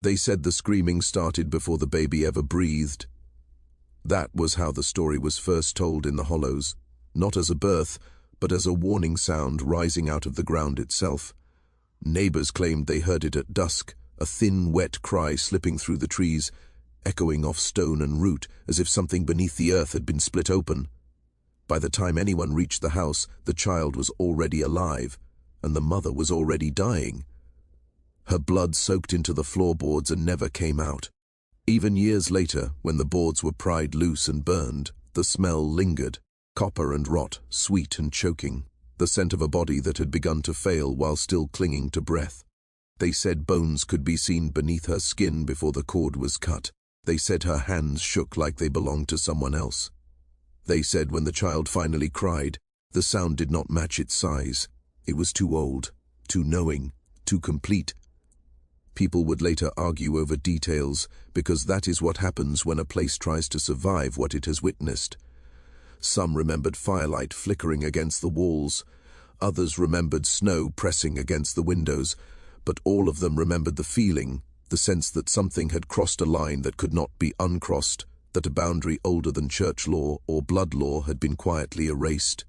They said the screaming started before the baby ever breathed. That was how the story was first told in the hollows, not as a birth, but as a warning sound rising out of the ground itself. Neighbors claimed they heard it at dusk, a thin, wet cry slipping through the trees, echoing off stone and root as if something beneath the earth had been split open. By the time anyone reached the house, the child was already alive, and the mother was already dying. Her blood soaked into the floorboards and never came out. Even years later, when the boards were pried loose and burned, the smell lingered, copper and rot, sweet and choking, the scent of a body that had begun to fail while still clinging to breath. They said bones could be seen beneath her skin before the cord was cut. They said her hands shook like they belonged to someone else. They said when the child finally cried, the sound did not match its size. It was too old, too knowing, too complete. People would later argue over details, because that is what happens when a place tries to survive what it has witnessed. Some remembered firelight flickering against the walls. Others remembered snow pressing against the windows. But all of them remembered the feeling, the sense that something had crossed a line that could not be uncrossed, that a boundary older than church law or blood law had been quietly erased.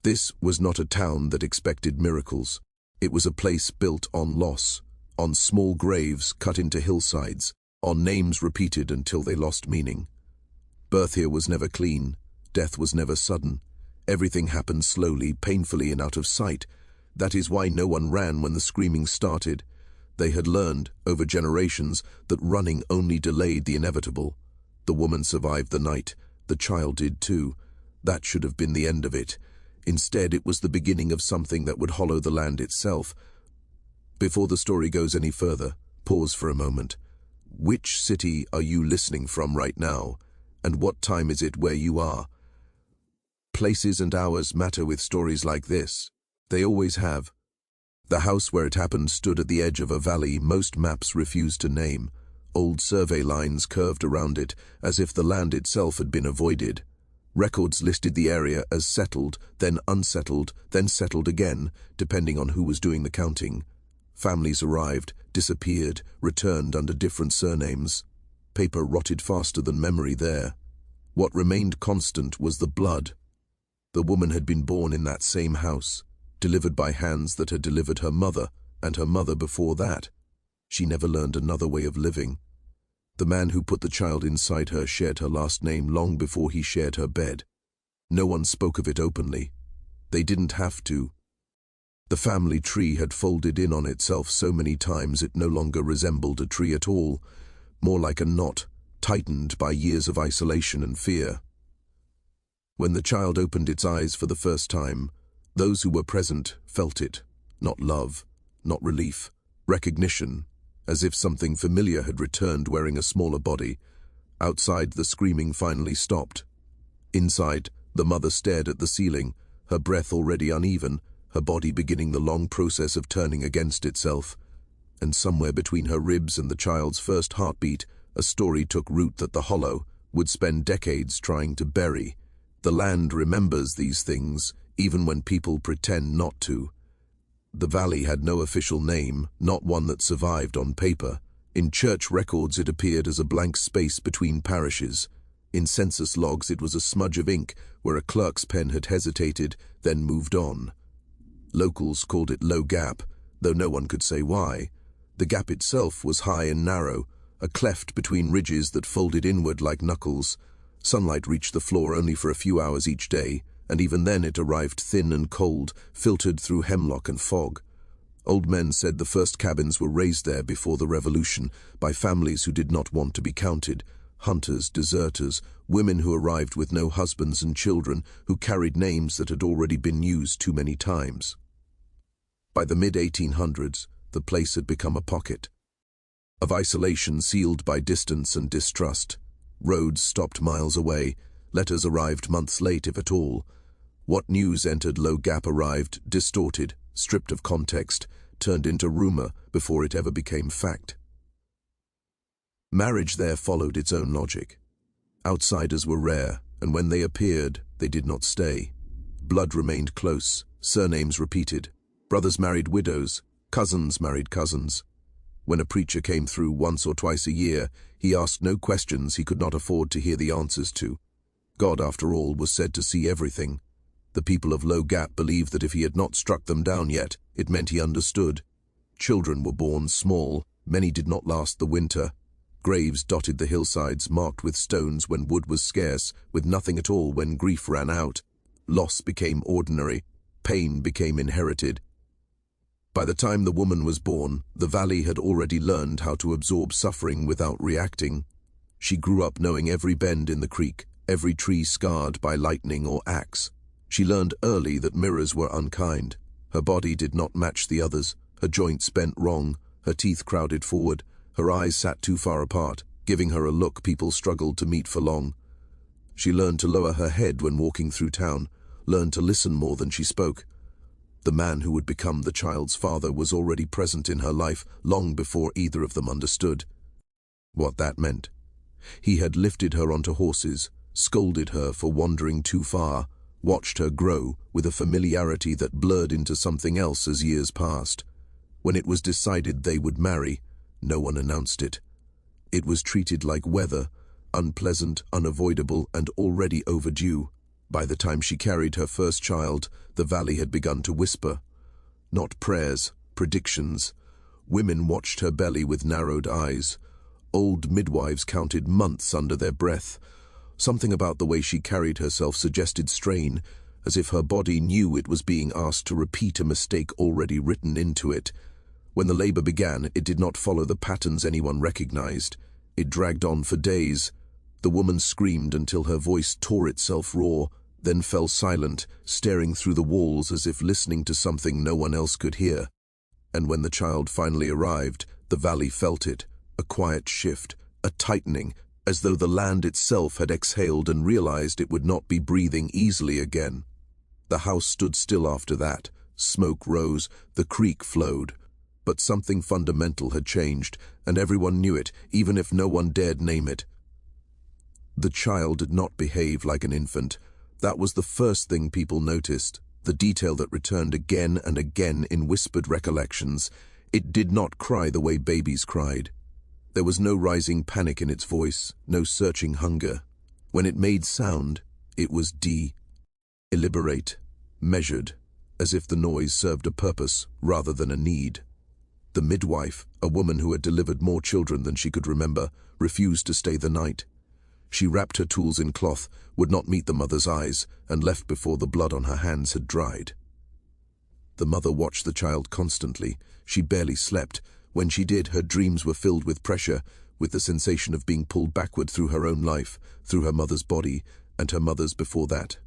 This was not a town that expected miracles. It was a place built on loss, on small graves cut into hillsides, on names repeated until they lost meaning. Birth here was never clean. Death was never sudden. Everything happened slowly, painfully, and out of sight. That is why no one ran when the screaming started. They had learned, over generations, that running only delayed the inevitable. The woman survived the night. The child did too. That should have been the end of it. Instead, it was the beginning of something that would hollow the land itself. Before the story goes any further, pause for a moment. Which city are you listening from right now? And what time is it where you are? Places and hours matter with stories like this. They always have. The house where it happened stood at the edge of a valley most maps refused to name. Old survey lines curved around it, as if the land itself had been avoided. Records listed the area as settled, then unsettled, then settled again, depending on who was doing the counting. Families arrived, disappeared, returned under different surnames. Paper rotted faster than memory there. What remained constant was the blood. The woman had been born in that same house, delivered by hands that had delivered her mother, and her mother before that. She never learned another way of living. The man who put the child inside her shared her last name long before he shared her bed. No one spoke of it openly. They didn't have to. The family tree had folded in on itself so many times it no longer resembled a tree at all, more like a knot, tightened by years of isolation and fear. When the child opened its eyes for the first time, those who were present felt it, not love, not relief, recognition, as if something familiar had returned wearing a smaller body. Outside, the screaming finally stopped. Inside, the mother stared at the ceiling, her breath already uneven, her body beginning the long process of turning against itself. And somewhere between her ribs and the child's first heartbeat, a story took root that the hollow would spend decades trying to bury. The land remembers these things, even when people pretend not to. The valley had no official name, not one that survived on paper. In church records it appeared as a blank space between parishes. In census logs it was a smudge of ink where a clerk's pen had hesitated, then moved on. Locals called it Low Gap, though no one could say why. The gap itself was high and narrow, a cleft between ridges that folded inward like knuckles. Sunlight reached the floor only for a few hours each day, and even then it arrived thin and cold, filtered through hemlock and fog. Old men said the first cabins were raised there before the revolution by families who did not want to be counted, hunters, deserters, women who arrived with no husbands and children who carried names that had already been used too many times. By the mid-1800s, the place had become a pocket of isolation sealed by distance and distrust. Roads stopped miles away. Letters arrived months late, if at all. What news entered Low Gap arrived, distorted, stripped of context, turned into rumor before it ever became fact. Marriage there followed its own logic. Outsiders were rare, and when they appeared, they did not stay. Blood remained close, surnames repeated. Brothers married widows, cousins married cousins. When a preacher came through once or twice a year, he asked no questions he could not afford to hear the answers to. God, after all, was said to see everything. The people of Low Gap believed that if he had not struck them down yet, it meant he understood. Children were born small, many did not last the winter. Graves dotted the hillsides, marked with stones when wood was scarce, with nothing at all when grief ran out. Loss became ordinary, pain became inherited. By the time the woman was born, the valley had already learned how to absorb suffering without reacting. She grew up knowing every bend in the creek, every tree scarred by lightning or axe. She learned early that mirrors were unkind. Her body did not match the others, her joints bent wrong, her teeth crowded forward, her eyes sat too far apart, giving her a look people struggled to meet for long. She learned to lower her head when walking through town, learned to listen more than she spoke. The man who would become the child's father was already present in her life long before either of them understood what that meant. He had lifted her onto horses, scolded her for wandering too far, watched her grow with a familiarity that blurred into something else as years passed. When it was decided they would marry, no one announced it. It was treated like weather, unpleasant, unavoidable, and already overdue. By the time she carried her first child, the valley had begun to whisper. Not prayers, predictions. Women watched her belly with narrowed eyes. Old midwives counted months under their breath. Something about the way she carried herself suggested strain, as if her body knew it was being asked to repeat a mistake already written into it. When the labor began, it did not follow the patterns anyone recognized. It dragged on for days. The woman screamed until her voice tore itself raw, then fell silent, staring through the walls as if listening to something no one else could hear. And when the child finally arrived, the valley felt it, a quiet shift, a tightening, as though the land itself had exhaled and realized it would not be breathing easily again. The house stood still after that. Smoke rose, the creek flowed. But something fundamental had changed, and everyone knew it, even if no one dared name it. The child did not behave like an infant. That was the first thing people noticed, the detail that returned again and again in whispered recollections. It did not cry the way babies cried. There was no rising panic in its voice, no searching hunger. When it made sound, it was deliberate, measured, as if the noise served a purpose rather than a need. The midwife, a woman who had delivered more children than she could remember, refused to stay the night. She wrapped her tools in cloth, would not meet the mother's eyes, and left before the blood on her hands had dried. The mother watched the child constantly. She barely slept. When she did, her dreams were filled with pressure, with the sensation of being pulled backward through her own life, through her mother's body, and her mother's before that.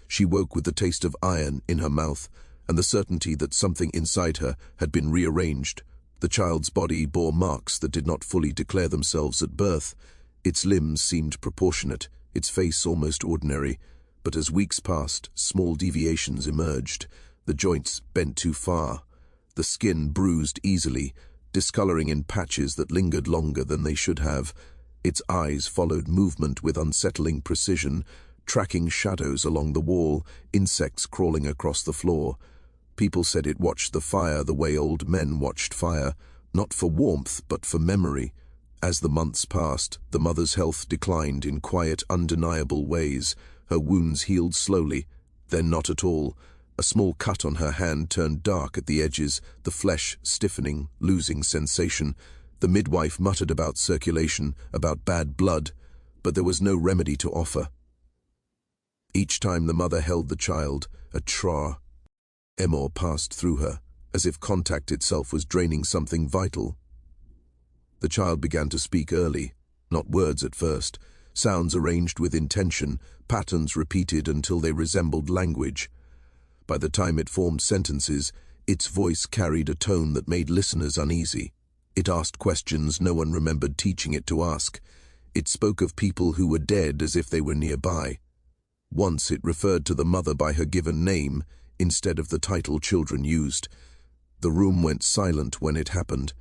She woke with the taste of iron in her mouth, and the certainty that something inside her had been rearranged. The child's body bore marks that did not fully declare themselves at birth. Its limbs seemed proportionate, its face almost ordinary, but as weeks passed, small deviations emerged. The joints bent too far. The skin bruised easily, discoloring in patches that lingered longer than they should have. Its eyes followed movement with unsettling precision, tracking shadows along the wall, insects crawling across the floor. People said it watched the fire the way old men watched fire, not for warmth but for memory. As the months passed, the mother's health declined in quiet, undeniable ways. Her wounds healed slowly, then not at all. A small cut on her hand turned dark at the edges, the flesh stiffening, losing sensation. The midwife muttered about circulation, about bad blood, but there was no remedy to offer. Each time the mother held the child, a tremor passed through her, as if contact itself was draining something vital. The child began to speak early, not words at first, sounds arranged with intention, patterns repeated until they resembled language. By the time it formed sentences, its voice carried a tone that made listeners uneasy. It asked questions no one remembered teaching it to ask. It spoke of people who were dead as if they were nearby. Once it referred to the mother by her given name, instead of the title children used. The room went silent when it happened.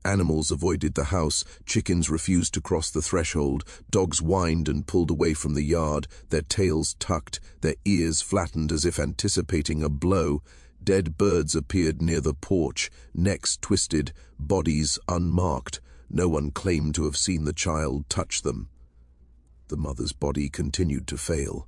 Animals avoided the house, chickens refused to cross the threshold, dogs whined and pulled away from the yard, their tails tucked, their ears flattened as if anticipating a blow. Dead birds appeared near the porch, necks twisted, bodies unmarked. No one claimed to have seen the child touch them. The mother's body continued to fail.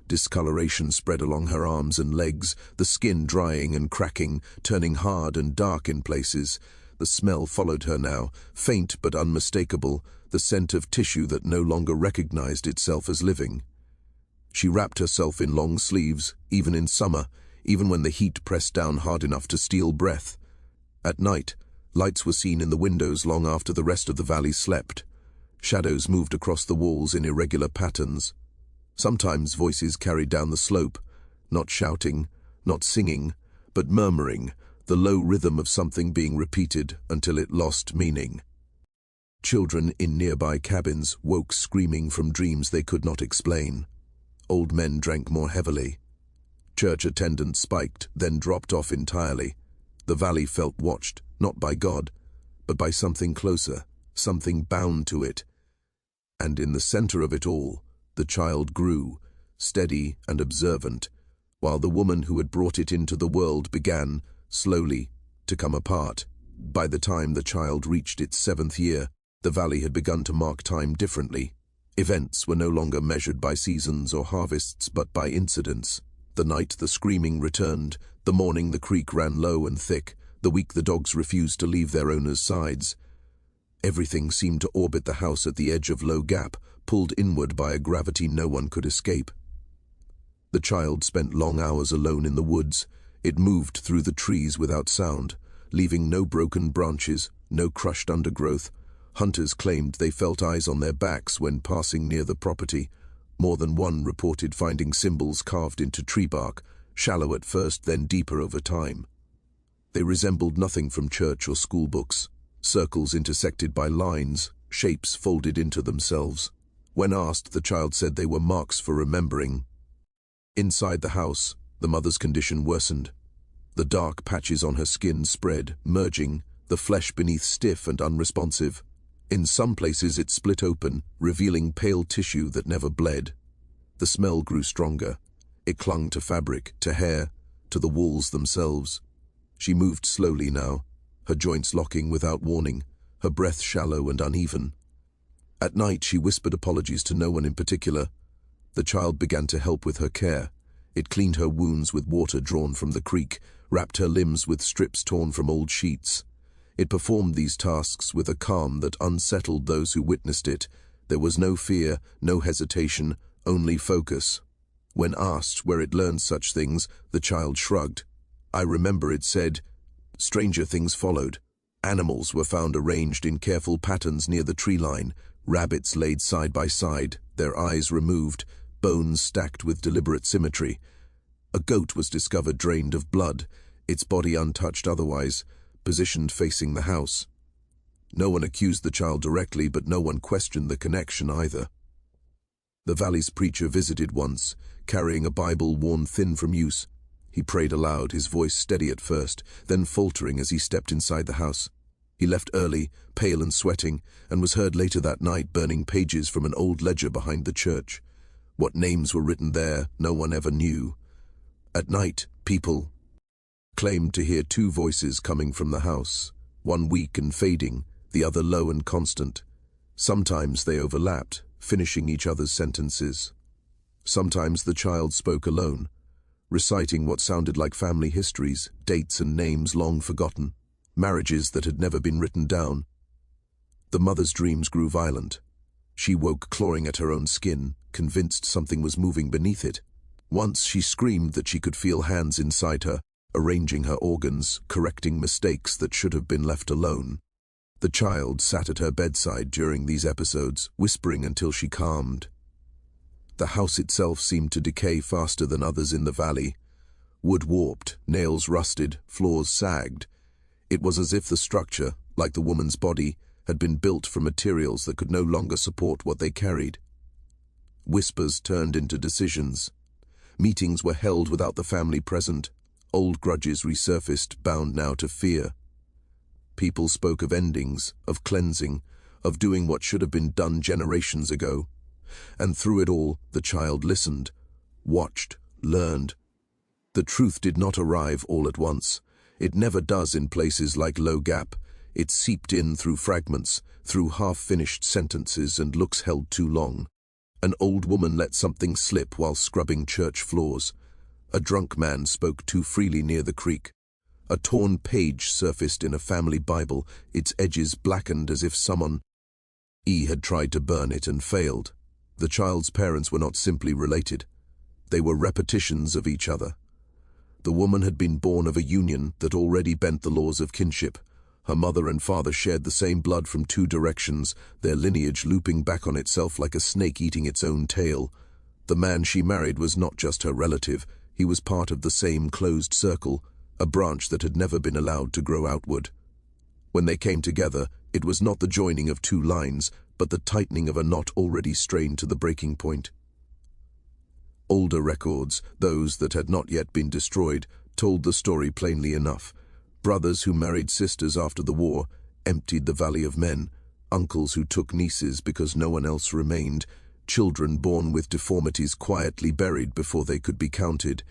Discoloration spread along her arms and legs, the skin drying and cracking, turning hard and dark in places. The smell followed her now, faint but unmistakable, the scent of tissue that no longer recognized itself as living. She wrapped herself in long sleeves, even in summer, even when the heat pressed down hard enough to steal breath. At night, lights were seen in the windows long after the rest of the valley slept. Shadows moved across the walls in irregular patterns. Sometimes voices carried down the slope, not shouting, not singing, but murmuring, the low rhythm of something being repeated until it lost meaning. Children in nearby cabins woke screaming from dreams they could not explain. Old men drank more heavily. Church attendance spiked, then dropped off entirely. The valley felt watched, not by God, but by something closer, something bound to it. And in the center of it all, the child grew, steady and observant, while the woman who had brought it into the world began, slowly, to come apart. By the time the child reached its 7th year, the valley had begun to mark time differently. Events were no longer measured by seasons or harvests, but by incidents. The night the screaming returned, the morning the creek ran low and thick, the week the dogs refused to leave their owners' sides. Everything seemed to orbit the house at the edge of Low Gap, pulled inward by a gravity no one could escape. The child spent long hours alone in the woods. It moved through the trees without sound, leaving no broken branches, no crushed undergrowth. Hunters claimed they felt eyes on their backs when passing near the property. More than one reported finding symbols carved into tree bark, shallow at first, then deeper over time. They resembled nothing from church or school books. Circles intersected by lines, shapes folded into themselves. When asked, the child said they were marks for remembering. Inside the house, the mother's condition worsened. The dark patches on her skin spread, merging, the flesh beneath stiff and unresponsive. In some places it split open, revealing pale tissue that never bled. The smell grew stronger. It clung to fabric, to hair, to the walls themselves. She moved slowly now, her joints locking without warning, her breath shallow and uneven. At night she whispered apologies to no one in particular. The child began to help with her care. It cleaned her wounds with water drawn from the creek, wrapped her limbs with strips torn from old sheets. It performed these tasks with a calm that unsettled those who witnessed it. There was no fear, no hesitation, only focus. When asked where it learned such things, the child shrugged. I remember it said. Stranger things followed. Animals were found arranged in careful patterns near the tree line, rabbits laid side by side, their eyes removed, bones stacked with deliberate symmetry. A goat was discovered drained of blood, its body untouched otherwise, positioned facing the house. No one accused the child directly, but no one questioned the connection either. The valley's preacher visited once, carrying a Bible worn thin from use. He prayed aloud, his voice steady at first, then faltering as he stepped inside the house. He left early, pale and sweating, and was heard later that night burning pages from an old ledger behind the church. What names were written there, no one ever knew. At night, people claimed to hear 2 voices coming from the house, one weak and fading, the other low and constant. Sometimes they overlapped, finishing each other's sentences. Sometimes the child spoke alone, reciting what sounded like family histories, dates and names long forgotten, marriages that had never been written down. The mother's dreams grew violent. She woke clawing at her own skin, convinced something was moving beneath it. Once she screamed that she could feel hands inside her, arranging her organs, correcting mistakes that should have been left alone. The child sat at her bedside during these episodes, whispering until she calmed. The house itself seemed to decay faster than others in the valley. Wood warped, nails rusted, floors sagged. It was as if the structure, like the woman's body, had been built from materials that could no longer support what they carried. Whispers turned into decisions. Meetings were held without the family present. Old grudges resurfaced, bound now to fear. People spoke of endings, of cleansing, of doing what should have been done generations ago. And through it all, the child listened, watched, learned. The truth did not arrive all at once. It never does in places like Low Gap. It seeped in through fragments, through half-finished sentences and looks held too long. An old woman let something slip while scrubbing church floors. A drunk man spoke too freely near the creek. A torn page surfaced in a family Bible, its edges blackened as if someone had tried to burn it and failed. The child's parents were not simply related. They were repetitions of each other. The woman had been born of a union that already bent the laws of kinship. Her mother and father shared the same blood from two directions, their lineage looping back on itself like a snake eating its own tail. The man she married was not just her relative, he was part of the same closed circle, a branch that had never been allowed to grow outward. When they came together, it was not the joining of two lines, but the tightening of a knot already strained to the breaking point. Older records, those that had not yet been destroyed, told the story plainly enough. Brothers who married sisters after the war emptied the Valley of Men, uncles who took nieces because no one else remained, children born with deformities quietly buried before they could be counted.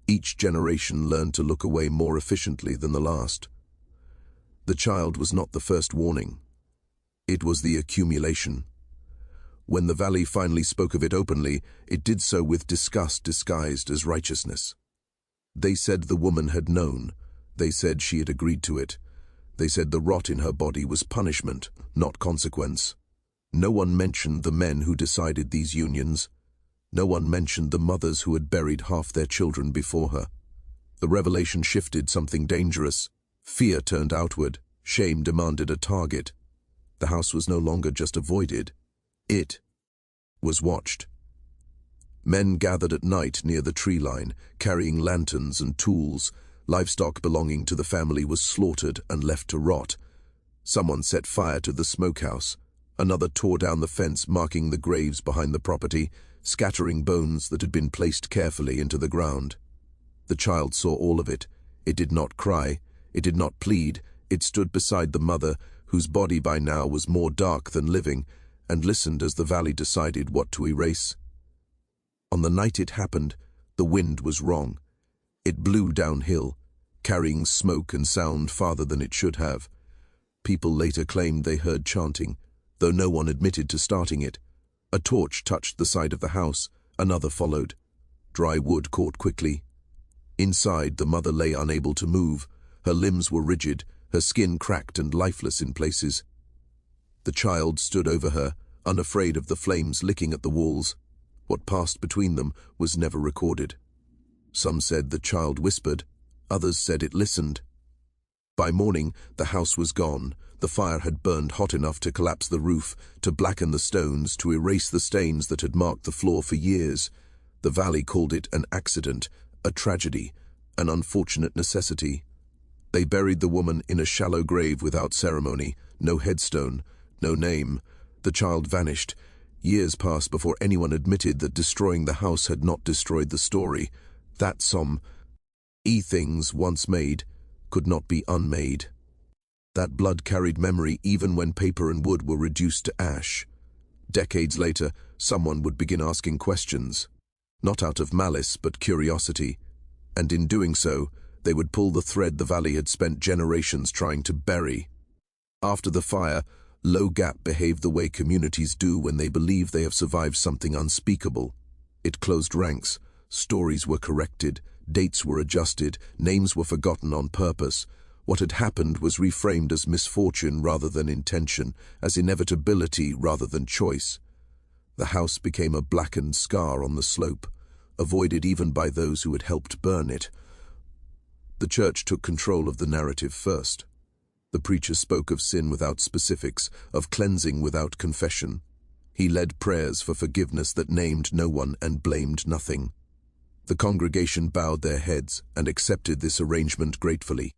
Each generation learned to look away more efficiently than the last. The child was not the first warning. It was the accumulation. When the Valley finally spoke of it openly, it did so with disgust disguised as righteousness. They said the woman had known. They said she had agreed to it. They said the rot in her body was punishment, not consequence. No one mentioned the men who decided these unions. No one mentioned the mothers who had buried half their children before her. The revelation shifted something dangerous. Fear turned outward. Shame demanded a target. The house was no longer just avoided. It was watched. Men gathered at night near the tree line, carrying lanterns and tools. Livestock belonging to the family was slaughtered and left to rot. Someone set fire to the smokehouse. Another tore down the fence marking the graves behind the property, scattering bones that had been placed carefully into the ground. The child saw all of it. It did not cry. It did not plead. It stood beside the mother, whose body by now was more dark than living, and listened as the Valley decided what to erase. On the night it happened, the wind was wrong. It blew downhill, carrying smoke and sound farther than it should have. People later claimed they heard chanting, though no one admitted to starting it. A torch touched the side of the house, another followed. Dry wood caught quickly. Inside, the mother lay unable to move. Her limbs were rigid, her skin cracked and lifeless in places. The child stood over her, unafraid of the flames licking at the walls. What passed between them was never recorded. Some said the child whispered, others said it listened. By morning, the house was gone. The fire had burned hot enough to collapse the roof, to blacken the stones, to erase the stains that had marked the floor for years. The Valley called it an accident, a tragedy, an unfortunate necessity. They buried the woman in a shallow grave without ceremony, no headstone, no name. The child vanished. Years passed before anyone admitted that destroying the house had not destroyed the story. That some things once made could not be unmade. That blood carried memory even when paper and wood were reduced to ash. Decades later, someone would begin asking questions, not out of malice but curiosity, and in doing so, they would pull the thread the Valley had spent generations trying to bury. After the fire, Low Gap behaved the way communities do when they believe they have survived something unspeakable. It closed ranks, stories were corrected, dates were adjusted, names were forgotten on purpose. What had happened was reframed as misfortune rather than intention, as inevitability rather than choice. The house became a blackened scar on the slope, avoided even by those who had helped burn it. The church took control of the narrative first. The preacher spoke of sin without specifics, of cleansing without confession. He led prayers for forgiveness that named no one and blamed nothing. The congregation bowed their heads and accepted this arrangement gratefully.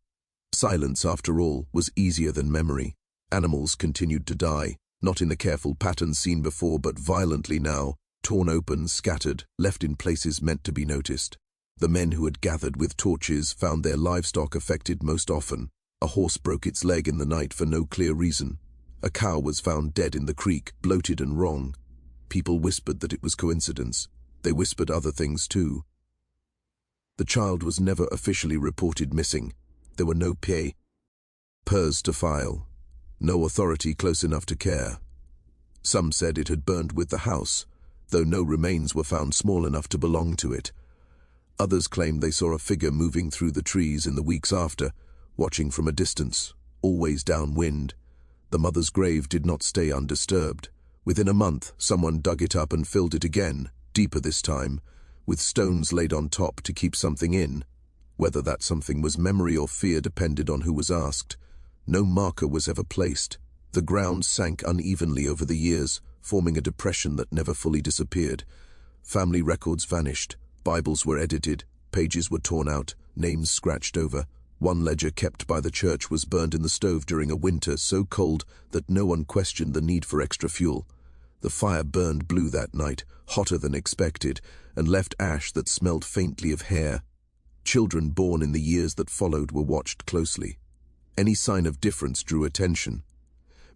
Silence, after all, was easier than memory. Animals continued to die, not in the careful pattern seen before, but violently now, torn open, scattered, left in places meant to be noticed. The men who had gathered with torches found their livestock affected most often. A horse broke its leg in the night for no clear reason. A cow was found dead in the creek, bloated and wrong. People whispered that it was coincidence. They whispered other things too. The child was never officially reported missing. There were no papers to file, no authority close enough to care. Some said it had burned with the house, though no remains were found small enough to belong to it. Others claimed they saw a figure moving through the trees in the weeks after, watching from a distance, always downwind. The mother's grave did not stay undisturbed. Within a month, someone dug it up and filled it again, deeper this time, with stones laid on top to keep something in. Whether that something was memory or fear depended on who was asked. No marker was ever placed. The ground sank unevenly over the years, forming a depression that never fully disappeared. Family records vanished. Bibles were edited, pages were torn out, names scratched over. One ledger kept by the church was burned in the stove during a winter so cold that no one questioned the need for extra fuel. The fire burned blue that night, hotter than expected, and left ash that smelled faintly of hair. Children born in the years that followed were watched closely. Any sign of difference drew attention.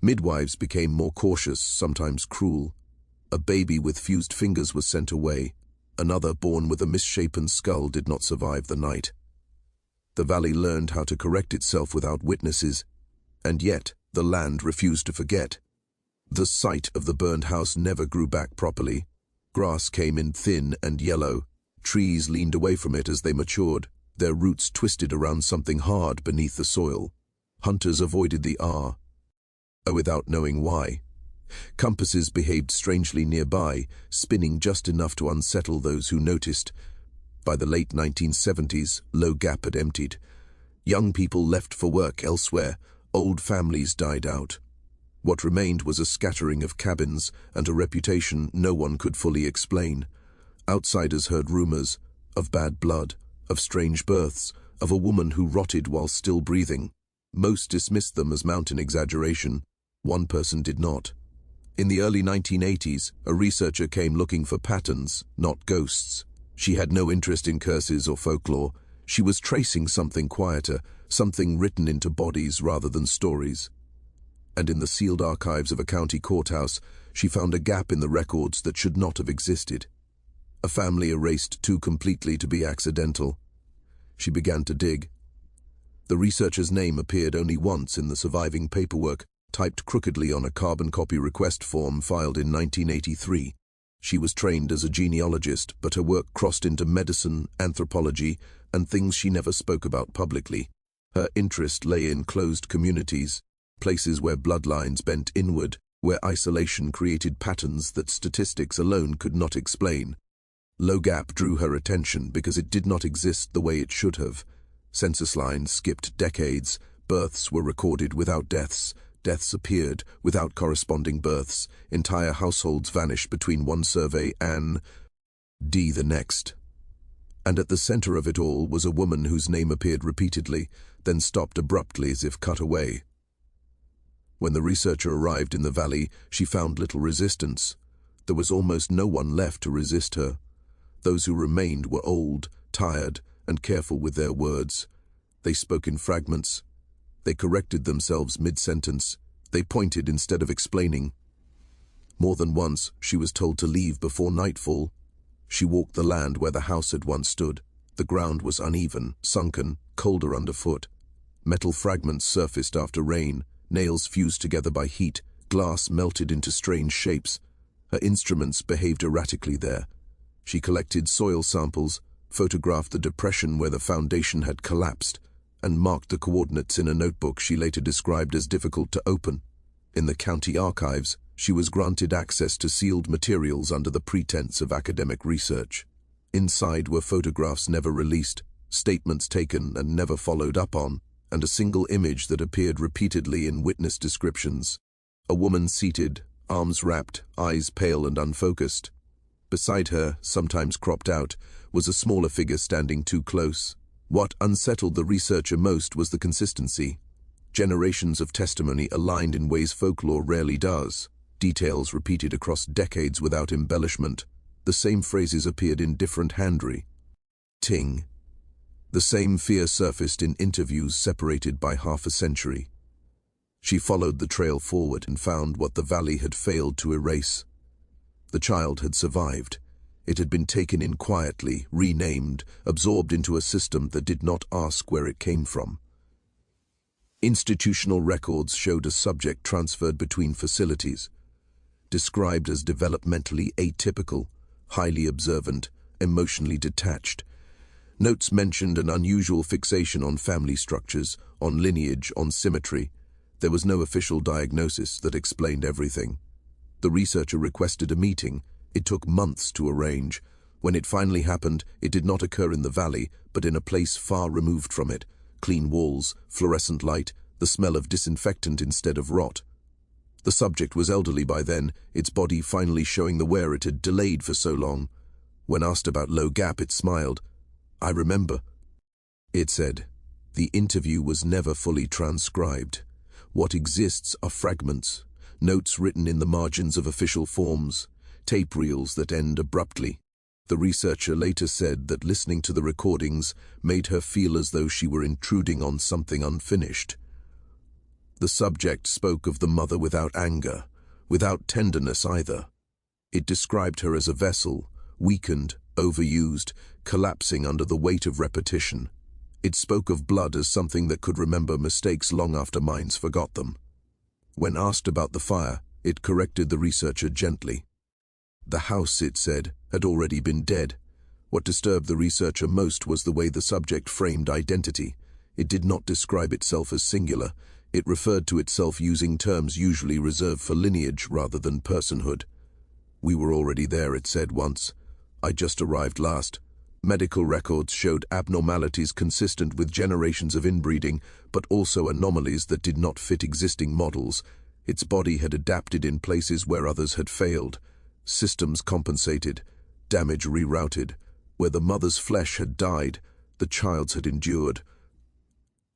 Midwives became more cautious, sometimes cruel. A baby with fused fingers was sent away. Another, born with a misshapen skull, did not survive the night. The valley learned how to correct itself without witnesses, and yet the land refused to forget. The site of the burned house never grew back properly. Grass came in thin and yellow. Trees leaned away from it as they matured, their roots twisted around something hard beneath the soil. Hunters avoided the without knowing why. Compasses behaved strangely nearby, spinning just enough to unsettle those who noticed. By the late 1970s, Low Gap had emptied. Young people left for work elsewhere. Old families died out. What remained was a scattering of cabins and a reputation no one could fully explain. Outsiders heard rumors of bad blood, of strange births, of a woman who rotted while still breathing. Most dismissed them as mountain exaggeration. One person did not. In the early 1980s, a researcher came looking for patterns, not ghosts. She had no interest in curses or folklore. She was tracing something quieter, something written into bodies rather than stories. And in the sealed archives of a county courthouse, she found a gap in the records that should not have existed. A family erased too completely to be accidental. She began to dig. The researcher's name appeared only once in the surviving paperwork, typed crookedly on a carbon copy request form filed in 1983. She was trained as a genealogist, but her work crossed into medicine, anthropology, and things she never spoke about publicly. Her interest lay in closed communities, places where bloodlines bent inward, where isolation created patterns that statistics alone could not explain. Low Gap drew her attention because it did not exist the way it should have. Census lines skipped decades, births were recorded without deaths, deaths appeared without corresponding births, entire households vanished between one survey and the next. And at the center of it all was a woman whose name appeared repeatedly, then stopped abruptly as if cut away. When the researcher arrived in the valley, she found little resistance. There was almost no one left to resist her. Those who remained were old, tired, and careful with their words. They spoke in fragments. They corrected themselves mid-sentence. They pointed instead of explaining. More than once, she was told to leave before nightfall. She walked the land where the house had once stood. The ground was uneven, sunken, colder underfoot. Metal fragments surfaced after rain, nails fused together by heat, glass melted into strange shapes. Her instruments behaved erratically there. She collected soil samples, photographed the depression where the foundation had collapsed, and marked the coordinates in a notebook she later described as difficult to open. In the county archives, she was granted access to sealed materials under the pretense of academic research. Inside were photographs never released, statements taken and never followed up on, and a single image that appeared repeatedly in witness descriptions. A woman seated, arms wrapped, eyes pale and unfocused. Beside her, sometimes cropped out, was a smaller figure standing too close. What unsettled the researcher most was the consistency. Generations of testimony aligned in ways folklore rarely does. Details repeated across decades without embellishment. The same phrases appeared in different handwriting. The same fear surfaced in interviews separated by half a century. She followed the trail forward and found what the valley had failed to erase. The child had survived. It had been taken in quietly, renamed, absorbed into a system that did not ask where it came from. Institutional records showed a subject transferred between facilities, described as developmentally atypical, highly observant, emotionally detached. Notes mentioned an unusual fixation on family structures, on lineage, on symmetry. There was no official diagnosis that explained everything. The researcher requested a meeting. It took months to arrange. When it finally happened, it did not occur in the valley, but in a place far removed from it. Clean walls, fluorescent light, the smell of disinfectant instead of rot. The subject was elderly by then, its body finally showing the wear it had delayed for so long. When asked about low gap, it smiled. "I remember," it said. The interview was never fully transcribed. What exists are fragments, notes written in the margins of official forms, tape reels that end abruptly. The researcher later said that listening to the recordings made her feel as though she were intruding on something unfinished. The subject spoke of the mother without anger, without tenderness either. It described her as a vessel, weakened, overused, collapsing under the weight of repetition. It spoke of blood as something that could remember mistakes long after minds forgot them. When asked about the fire, it corrected the researcher gently. The house, it said, had already been dead. What disturbed the researcher most was the way the subject framed identity. It did not describe itself as singular. It referred to itself using terms usually reserved for lineage rather than personhood. "We were already there," it said once. "I just arrived last." Medical records showed abnormalities consistent with generations of inbreeding, but also anomalies that did not fit existing models. Its body had adapted in places where others had failed. Systems compensated, damage rerouted. Where the mother's flesh had died, the child's had endured.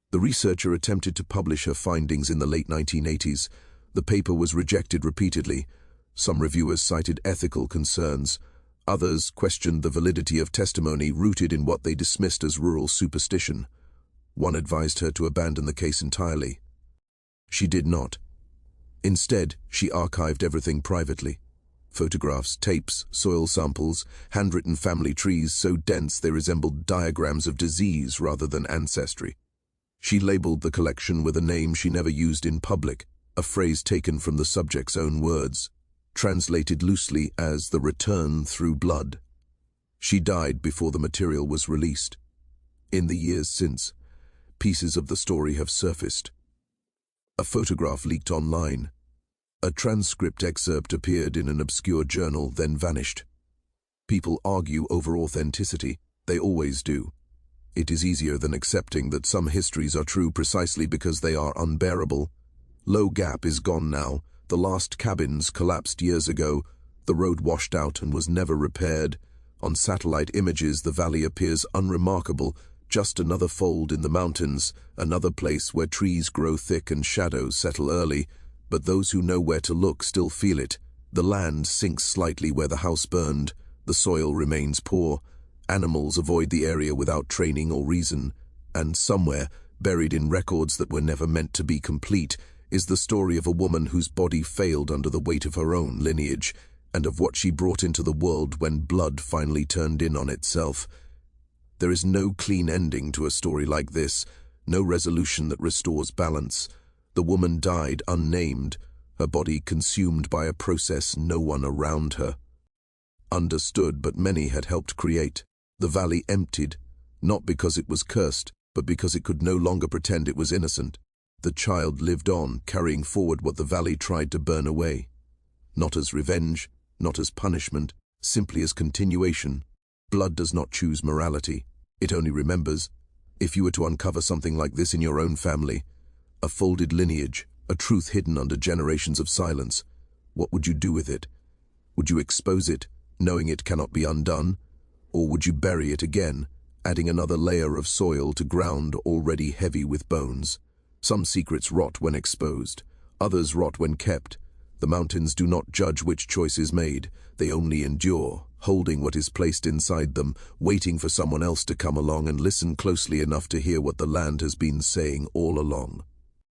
The researcher attempted to publish her findings in the late 1980s. The paper was rejected repeatedly. Some reviewers cited ethical concerns. Others questioned the validity of testimony rooted in what they dismissed as rural superstition. One advised her to abandon the case entirely. She did not. Instead, she archived everything privately. Photographs, tapes, soil samples, handwritten family trees so dense they resembled diagrams of disease rather than ancestry. She labeled the collection with a name she never used in public, a phrase taken from the subject's own words, translated loosely as the return through blood. She died before the material was released. In the years since, pieces of the story have surfaced. A photograph leaked online. A transcript excerpt appeared in an obscure journal, then vanished. People argue over authenticity. They always do. It is easier than accepting that some histories are true precisely because they are unbearable. Low Gap is gone now. The last cabins collapsed years ago. The road washed out and was never repaired. On satellite images, the valley appears unremarkable, just another fold in the mountains, another place where trees grow thick and shadows settle early. But those who know where to look still feel it. The land sinks slightly where the house burned. The soil remains poor. Animals avoid the area without training or reason. And somewhere, buried in records that were never meant to be complete, is the story of a woman whose body failed under the weight of her own lineage, and of what she brought into the world when blood finally turned in on itself. There is no clean ending to a story like this, no resolution that restores balance. The woman died unnamed, her body consumed by a process no one around her understood, but many had helped create. The valley emptied, not because it was cursed, but because it could no longer pretend it was innocent. The child lived on, carrying forward what the valley tried to burn away. Not as revenge, not as punishment, simply as continuation. Blood does not choose morality. It only remembers. If you were to uncover something like this in your own family, a folded lineage, a truth hidden under generations of silence, what would you do with it? Would you expose it, knowing it cannot be undone? Or would you bury it again, adding another layer of soil to ground already heavy with bones? Some secrets rot when exposed, others rot when kept. The mountains do not judge which choice is made, they only endure, holding what is placed inside them, waiting for someone else to come along and listen closely enough to hear what the land has been saying all along.